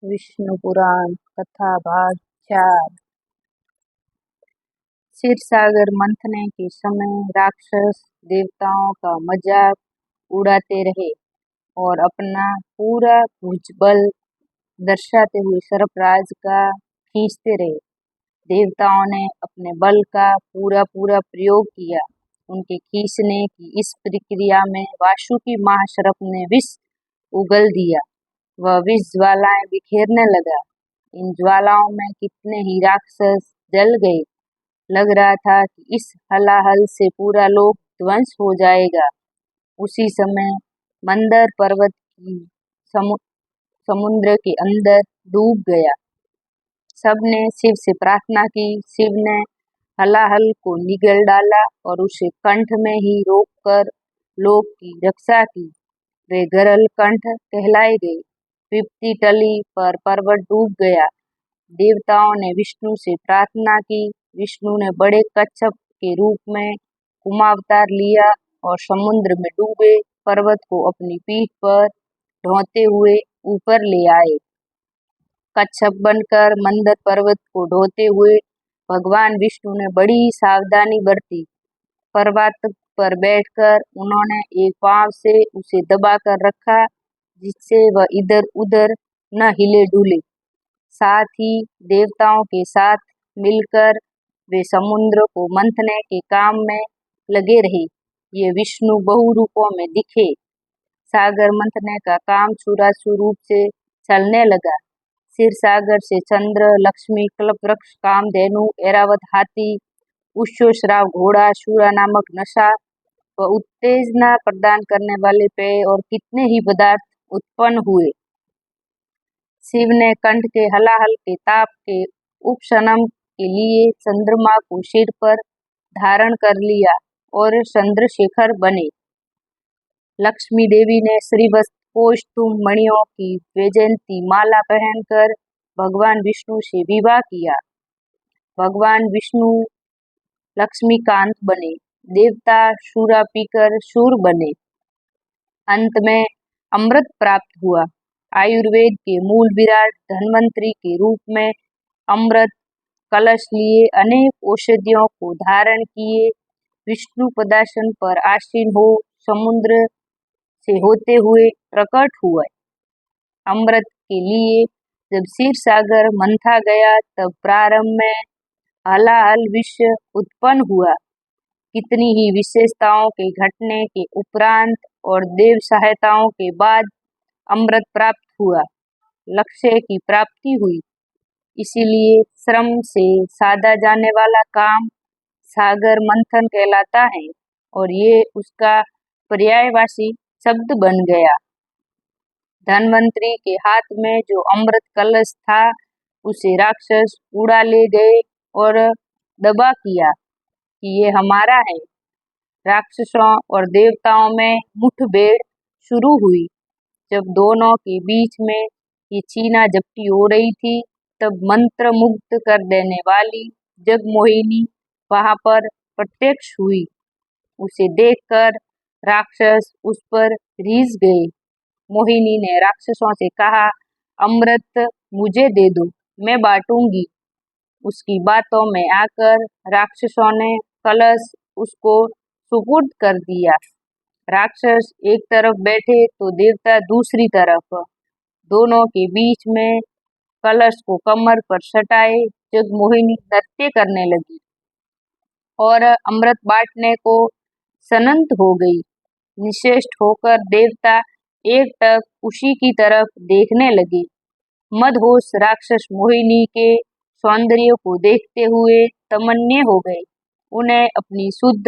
विष्णु पुराण कथा भाग 4। क्षीरसागर मंथने के समय राक्षस देवताओं का मजाक उड़ाते रहे और अपना पूरा भुजबल दर्शाते हुए सर्पराज का खींचते रहे। देवताओं ने अपने बल का पूरा प्रयोग किया। उनके खींचने की इस प्रक्रिया में वासुकी महासर्प ने विष उगल दिया। वह विष ज्वालाएं बिखेरने लगा। इन ज्वालाओं में कितने ही राक्षस जल गए। लग रहा था कि इस हलाहल से पूरा लोक ध्वंस हो जाएगा। उसी समय मंदर पर्वत की समुद्र के अंदर डूब गया। सबने शिव से प्रार्थना की। शिव ने हलाहल को निगल डाला और उसे कंठ में ही रोककर लोक की रक्षा की। वे गरल कंठ कहलाए गए। विपत्ति टली पर पर्वत डूब गया। देवताओं ने विष्णु से प्रार्थना की। विष्णु ने बड़े कच्छप के रूप में कुमावतार लिया और समुद्र में डूबे पर्वत को अपनी पीठ पर ढोते हुए ऊपर ले आए। कच्छप बनकर मंदर पर्वत को ढोते हुए भगवान विष्णु ने बड़ी सावधानी बरती। पर्वत पर बैठकर उन्होंने एक पांव से उसे दबाकर रखा, जिससे वह इधर उधर न हिले डुले। साथ ही देवताओं के साथ मिलकर वे समुद्र को मंथने के काम में लगे रहे। ये विष्णु बहु रूपों में दिखे। सागर मंथने का काम सुरासुर रूप से चलने लगा। क्षीर सागर से चंद्र, लक्ष्मी, कल्पवृक्ष, कामधेनु, ऐरावत हाथी, उष्णश्राव घोड़ा, शूरा नामक नशा व उत्तेजना प्रदान करने वाले पेय और कितने ही पदार्थ उत्पन्न हुए। शिव ने कंठ के हलाहल के ताप के उपशमन के लिए चंद्रमा को सिर पर धारण कर लिया और चंद्रशेखर बने। लक्ष्मी देवी ने श्रीवत्स कौस्तुभ मणियों की वैजयंती माला पहनकर भगवान विष्णु से विवाह किया। भगवान विष्णु लक्ष्मीकांत बने। देवता शूरा पीकर शूर बने। अंत में अमृत प्राप्त हुआ। आयुर्वेद के मूल विराट धन्वंतरी के रूप में अमृत कलश लिए अनेक औषधियों को धारण किए विष्णु पदासन पर आसीन हो समुद्र से होते हुए प्रकट हुए। अमृत के लिए जब क्षीर सागर मंथा गया तब प्रारंभ में हलाहल विश्व उत्पन्न हुआ। कितनी ही विशेषताओं के घटने के उपरांत और देव सहायताओं के बाद अमृत प्राप्त हुआ। लक्ष्य की प्राप्ति हुई। इसीलिए श्रम से साधा जाने वाला काम सागर मंथन कहलाता है और ये उसका पर्यायवाची शब्द बन गया। धन्वंतरी के हाथ में जो अमृत कलश था उसे राक्षस उड़ा ले गए और दावा किया कि ये हमारा है। राक्षसों और देवताओं में मुठभेड़ शुरू हुई। जब दोनों के बीच में ये छीना झपटी हो रही थी तब मंत्र मुग्ध कर देने वाली जगमोहिनी वहां पर प्रत्यक्ष हुई। उसे देखकर राक्षस उस पर रीझ गए। मोहिनी ने राक्षसों से कहा, अमृत मुझे दे दो, मैं बांटूंगी। उसकी बातों में आकर राक्षसों ने कलश उसको सुपुर्द कर दिया। राक्षस एक तरफ बैठे तो देवता दूसरी तरफ। दोनों के बीच में कलश को कमर पर सटाए जगमोहिनी नृत्य करने लगी और अमृत बांटने को सनंत हो गई। निश्चेष्ट होकर देवता एकटक उसी की तरफ देखने लगे। मदहोश राक्षस मोहिनी के सौंदर्य को देखते हुए तमन्ने हो गए। उन्हें अपनी सुध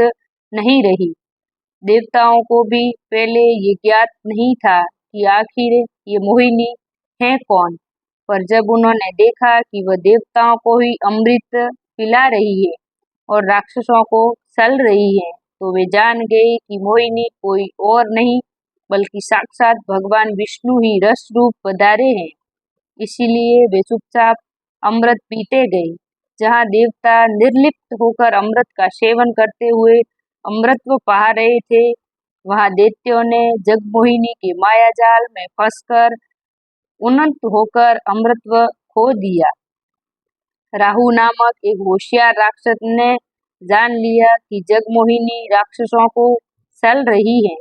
नहीं रही। देवताओं को भी पहले ये ज्ञात नहीं था कि आखिर ये मोहिनी है कौन, पर जब उन्होंने देखा कि वह देवताओं को ही अमृत पिला रही है और राक्षसों को सल रही है तो वे जान गए कि मोहिनी कोई और नहीं बल्कि साक्षात भगवान विष्णु ही रस रूप पधारे हैं। इसीलिए वे चुपचाप अमृत पीते गए। जहाँ देवता निर्लिप्त होकर अमृत का सेवन करते हुए अमृतत्व पा रहे थे, वहां दैत्यों ने जगमोहिनी के मायाजाल में फंसकर उन्नत होकर अमृतत्व खो दिया। राहु नामक एक होशियार राक्षस ने जान लिया कि जगमोहिनी राक्षसों को सल रही है।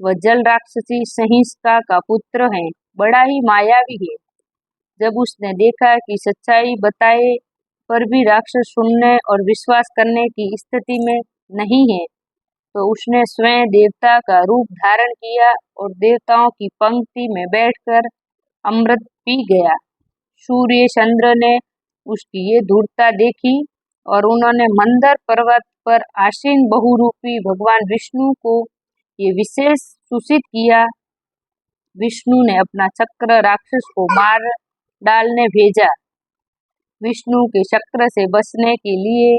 वह जल राक्षसी सहिष्का का पुत्र है, बड़ा ही मायावी है। जब उसने देखा कि सच्चाई बताए पर भी राक्षस सुनने और विश्वास करने की स्थिति में नहीं है, तो उसने स्वयं देवता का रूप धारण किया और देवताओं की पंक्ति में बैठकर अमृत पी गया। सूर्य चंद्र ने उसकी ये धूर्तता देखी और उन्होंने मंदर पर्वत पर आसीन बहुरूपी भगवान विष्णु को ये विशेष सूचित किया। विष्णु ने अपना चक्र राक्षस को मार डालने भेजा। विष्णु के चक्र से बचने के लिए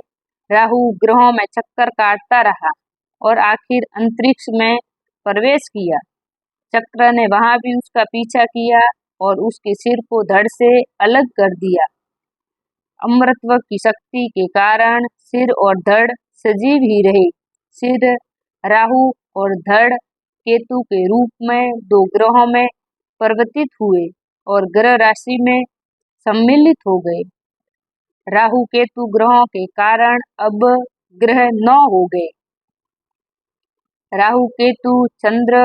राहु ग्रहों में चक्कर काटता रहा और आखिर अंतरिक्ष में प्रवेश किया। चक्र ने वहां भी उसका पीछा किया और उसके सिर को धड़ से अलग कर दिया। अमृतत्व की शक्ति के कारण सिर और धड़ सजीव ही रहे। सिर राहु और धड़ केतु के रूप में दो ग्रहों में परिवर्तित हुए और ग्रह राशि में सम्मिलित हो गए। राहु केतु ग्रहों के कारण अब ग्रह 9 हो गए। राहु केतु चंद्र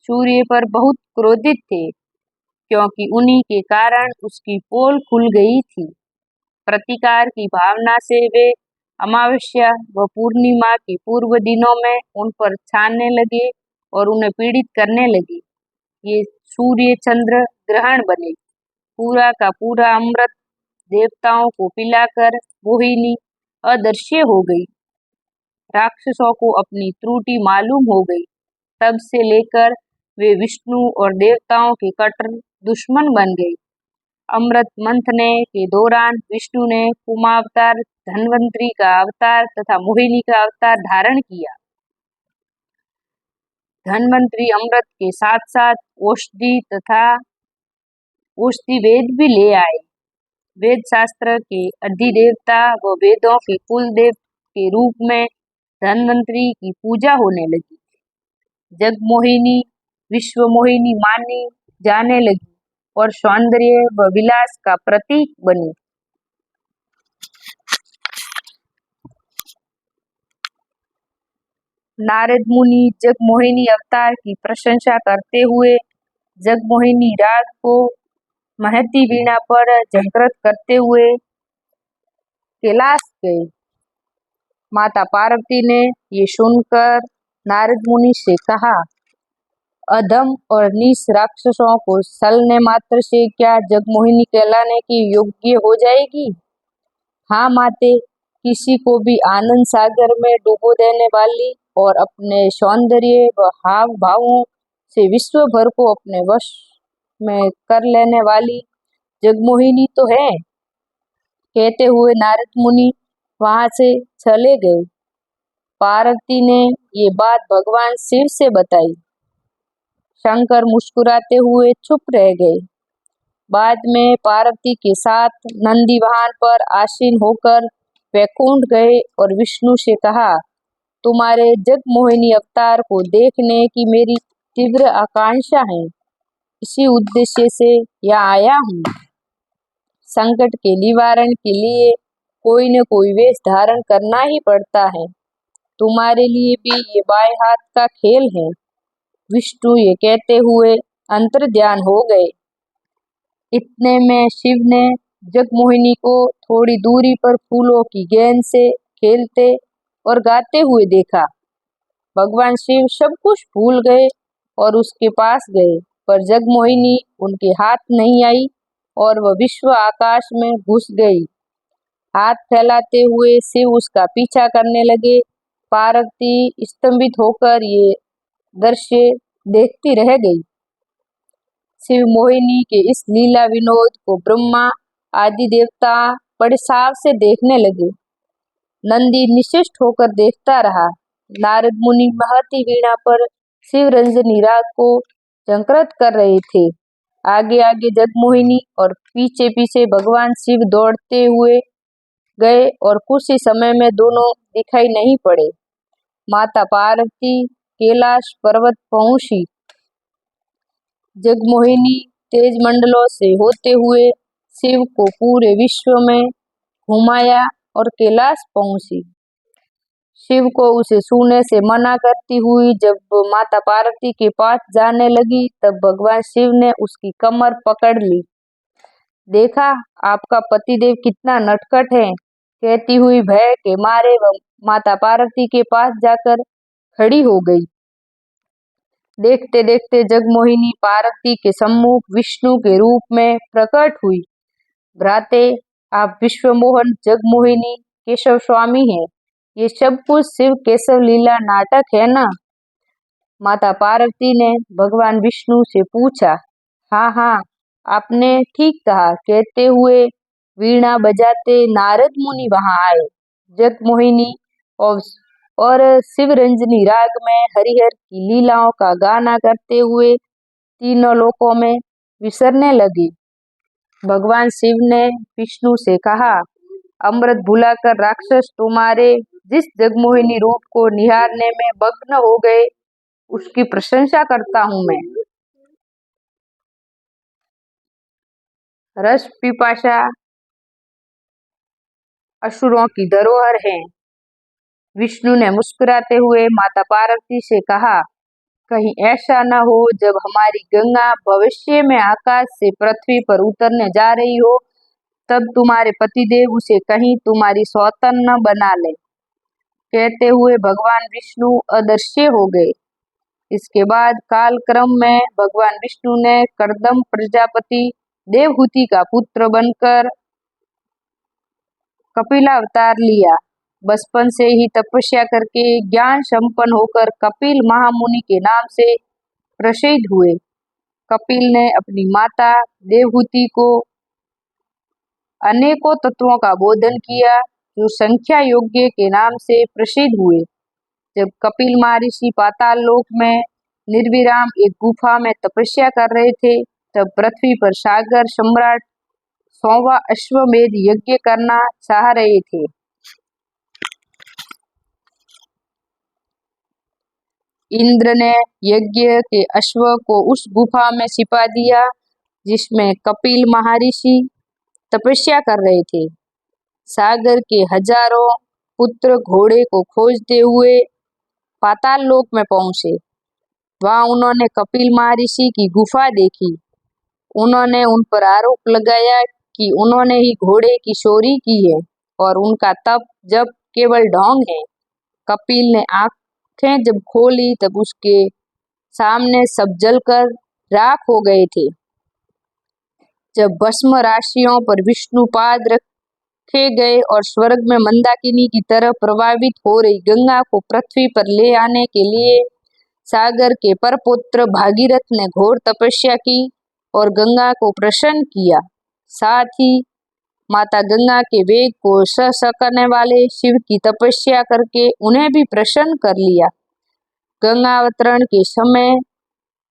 सूर्य पर बहुत क्रोधित थे, क्योंकि उन्हीं के कारण उसकी पोल खुल गई थी। प्रतिकार की भावना से वे अमावस्या व पूर्णिमा के पूर्व दिनों में उन पर छानने लगे और उन्हें पीड़ित करने लगे। ये सूर्य चंद्र ग्रहण बने। पूरा का पूरा अमृत देवताओं को पिलाकर मोहिनी अदृश्य हो गई। राक्षसों को अपनी त्रुटि मालूम हो गई। तब से लेकर वे विष्णु और देवताओं के कट्टर दुश्मन बन गए। अमृत मंथने के दौरान विष्णु ने कुमावतार, धन्वंतरी का अवतार तथा मोहिनी का अवतार धारण किया। धन्वंतरी अमृत के साथ साथ औषधि तथा औषधि वेद भी ले आए। वेद शास्त्र के अधिदेवता व वेदों के कुल देव के रूप में धन्वंतरी की पूजा होने लगी। जगमोहिनी विश्व मोहिनी मानी जाने लगी और सौंदर्य व विलास का प्रतीक बनी। नारद मुनि जगमोहिनी अवतार की प्रशंसा करते हुए जगमोहिनी राग को महती वीणा पर झंकृत करते हुए कैलाश गए। माता पार्वती ने ये सुनकर नारद मुनि से कहा, अधम और नीच राक्षसों को सलने मात्र से क्या जगमोहिनी कहलाने की योग्य हो जाएगी? हाँ माते, किसी को भी आनंद सागर में डुबो देने वाली और अपने सौंदर्य व हाव भावों से विश्व भर को अपने वश में कर लेने वाली जगमोहिनी तो है। कहते हुए नारद मुनि वहां से चले गए। पार्वती ने ये बात भगवान शिव से बताई। शंकर मुस्कुराते हुए चुप रह गए। बाद में पार्वती के साथ नंदी वाहन पर आसीन होकर वैकुंठ गए और विष्णु से कहा, तुम्हारे जगमोहिनी अवतार को देखने की मेरी तीव्र आकांक्षा है। इसी उद्देश्य से यहाँ आया हूँ। संकट के निवारण के लिए कोई न कोई वेश धारण करना ही पड़ता है। तुम्हारे लिए भी ये बाएं हाथ का खेल है। विष्णु ये कहते हुए अंतर्ध्यान हो गए। इतने में शिव ने जगमोहिनी को थोड़ी दूरी पर फूलों की गेंद से खेलते और गाते हुए देखा। भगवान शिव सब कुछ भूल गए और उसके पास गए, पर जगमोहिनी उनके हाथ नहीं आई और वह विश्व आकाश में घुस गई। हाथ फैलाते हुए शिव उसका पीछा करने लगे। पार्वती स्तंभित होकर ये दृश्य देखती रह गई। शिव मोहिनी के इस लीला विनोद को ब्रह्मा आदि देवता बड़े साव से देखने लगे। नंदी निश्चिष्ट होकर देखता रहा। नारद मुनि महती वीणा पर शिव रंजनी राग को झंकृत कर रहे थे। आगे आगे जगमोहिनी और पीछे पीछे भगवान शिव दौड़ते हुए गए और कुछ ही समय में दोनों दिखाई नहीं पड़े। माता पार्वती कैलाश पर्वत पहुंची। जगमोहिनी तेज मंडलों से होते हुए शिव को पूरे विश्व में घुमाया और कैलाश पहुंची। शिव को उसे छूने से मना करती हुई जब माता पार्वती के पास जाने लगी, तब भगवान शिव ने उसकी कमर पकड़ ली। देखा, आपका पतिदेव कितना नटखट है, कहती हुई भय के मारे वह माता पार्वती के पास जाकर खड़ी हो गई। देखते देखते जगमोहिनी पार्वती के सम्मुख विष्णु के रूप में प्रकट हुई। भ्राते, आप विश्वमोहन जगमोहिनी केशव स्वामी हैं। ये सब कुछ शिव केशव लीला नाटक है ना? माता पार्वती ने भगवान विष्णु से पूछा। हाँ हाँ, आपने ठीक कहा, कहते हुए वीणा बजाते नारद मुनि वहां आए। जगमोहिनी और शिवरंजनी राग में हरिहर की लीलाओं का गाना करते हुए तीनों लोकों में विचरने लगे। भगवान शिव ने विष्णु से कहा, अमृत भुलाकर राक्षस तुम्हारे जिस जगमोहिनी रूप को निहारने में मग्न हो गए, उसकी प्रशंसा करता हूं मैं। रस पिपासा असुरों की धरोहर है। विष्णु ने मुस्कुराते हुए माता पार्वती से कहा, कहीं ऐसा न हो जब हमारी गंगा भविष्य में आकाश से पृथ्वी पर उतरने जा रही हो, तब तुम्हारे पतिदेव उसे कहीं तुम्हारी सौतन न बना ले। कहते हुए भगवान विष्णु अदृश्य हो गए। इसके बाद कालक्रम में भगवान विष्णु ने कर्दम प्रजापति देवहूति का पुत्र बनकर कपिलावतार लिया। बचपन से ही तपस्या करके ज्ञान संपन्न होकर कपिल महामुनि के नाम से प्रसिद्ध हुए। कपिल ने अपनी माता देवहूति को अनेकों तत्वों का बोधन किया, जो संख्या योग्य के नाम से प्रसिद्ध हुए। जब कपिल महर्षि पाताल लोक में निर्विराम एक गुफा में तपस्या कर रहे थे, तब पृथ्वी पर सागर सम्राट 100वां अश्वमेध यज्ञ करना चाह रहे थे। इंद्र ने यज्ञ के अश्व को उस गुफा में छिपा दिया जिसमें कपिल महर्षि तपस्या कर रहे थे। सागर के हजारों पुत्र घोड़े को खोजते हुए पाताल लोक में पहुंचे। वहां उन्होंने कपिल महर्षि की गुफा देखी। उन्होंने उन पर आरोप लगाया कि उन्होंने ही घोड़े की चोरी की है और उनका तप जप केवल ढोंग है। कपिल ने आंखें जब खोली, तब उसके सामने सब जलकर राख हो गए थे। जब भस्म राशियों पर विष्णुपाद रखे गए और स्वर्ग में मंदाकिनी की तरह प्रवाहित हो रही गंगा को पृथ्वी पर ले आने के लिए सागर के परपुत्र भागीरथ ने घोर तपस्या की और गंगा को प्रसन्न किया। साथ ही माता गंगा के वेग को सह सकने वाले शिव की तपस्या करके उन्हें भी प्रसन्न कर लिया। गंगा अवतरण के समय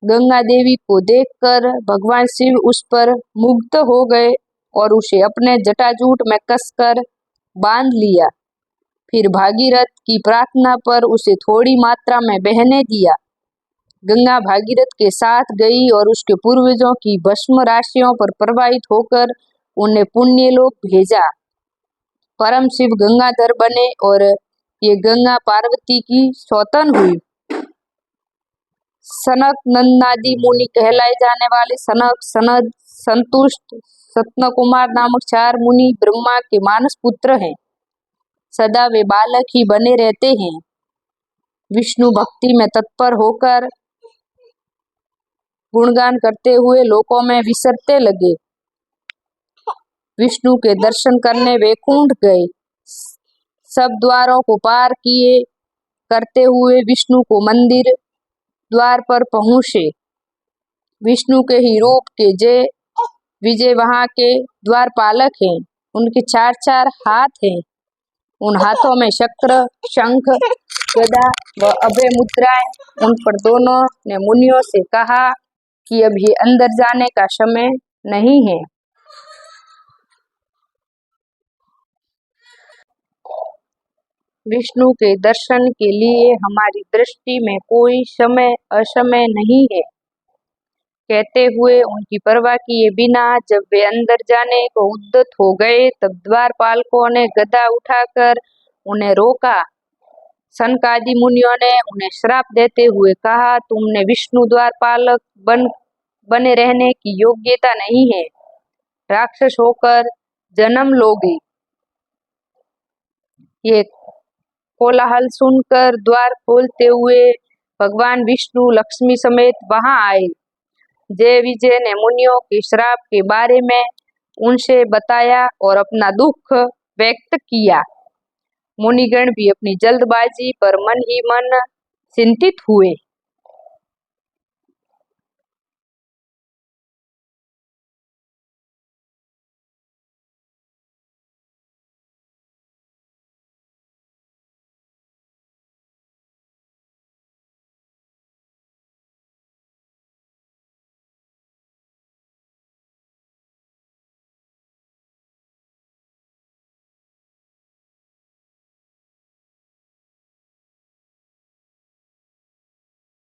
गंगा देवी को देखकर भगवान शिव उस पर मुग्ध हो गए और उसे अपने जटाजूट में कसकर बांध लिया। फिर भागीरथ की प्रार्थना पर उसे थोड़ी मात्रा में बहने दिया। गंगा भागीरथ के साथ गई और उसके पूर्वजों की भस्म राशियों पर प्रवाहित होकर उन्हें पुण्य लोक भेजा। परम शिव गंगाधर बने और ये गंगा पार्वती की सौतन हुई। सनक नंदादि मुनि कहलाए जाने वाले सनक, सनद, संतुष्ट, सतनकुमार नामक 4 मुनि ब्रह्मा के मानस पुत्र हैं। सदा वे बालक ही बने रहते हैं। विष्णु भक्ति में तत्पर होकर गुणगान करते हुए लोकों में विचरते लगे। विष्णु के दर्शन करने वैकुंठ गए। सब द्वारों को पार किए करते हुए विष्णु को मंदिर द्वार पर पहुंचे। विष्णु के ही रूप के जय विजय वहां के द्वारपालक हैं। उनके 4-4 हाथ हैं। उन हाथों में चक्र, शंख, गदा व अभय मुद्राएं। उन पर दोनों ने मुनियों से कहा कि अब ये अंदर जाने का समय नहीं है। विष्णु के दर्शन के लिए हमारी दृष्टि में कोई समय असमय नहीं है। कहते हुए उनकी परवाह किए बिना जब वे अंदर जाने को उद्यत हो गए तब द्वारपालकों ने गदा उठाकर उन्हें रोका। सनकादि मुनियों ने उन्हें श्राप देते हुए कहा, तुमने विष्णु द्वारपालक बने रहने की योग्यता नहीं है, राक्षस होकर जन्म लोगे। ये कोलाहल सुनकर द्वार खोलते हुए भगवान विष्णु लक्ष्मी समेत वहां आए। जय विजय ने मुनियों के श्राप के बारे में उनसे बताया और अपना दुख व्यक्त किया। मुनिगण भी अपनी जल्दबाजी पर मन ही मन चिंतित हुए।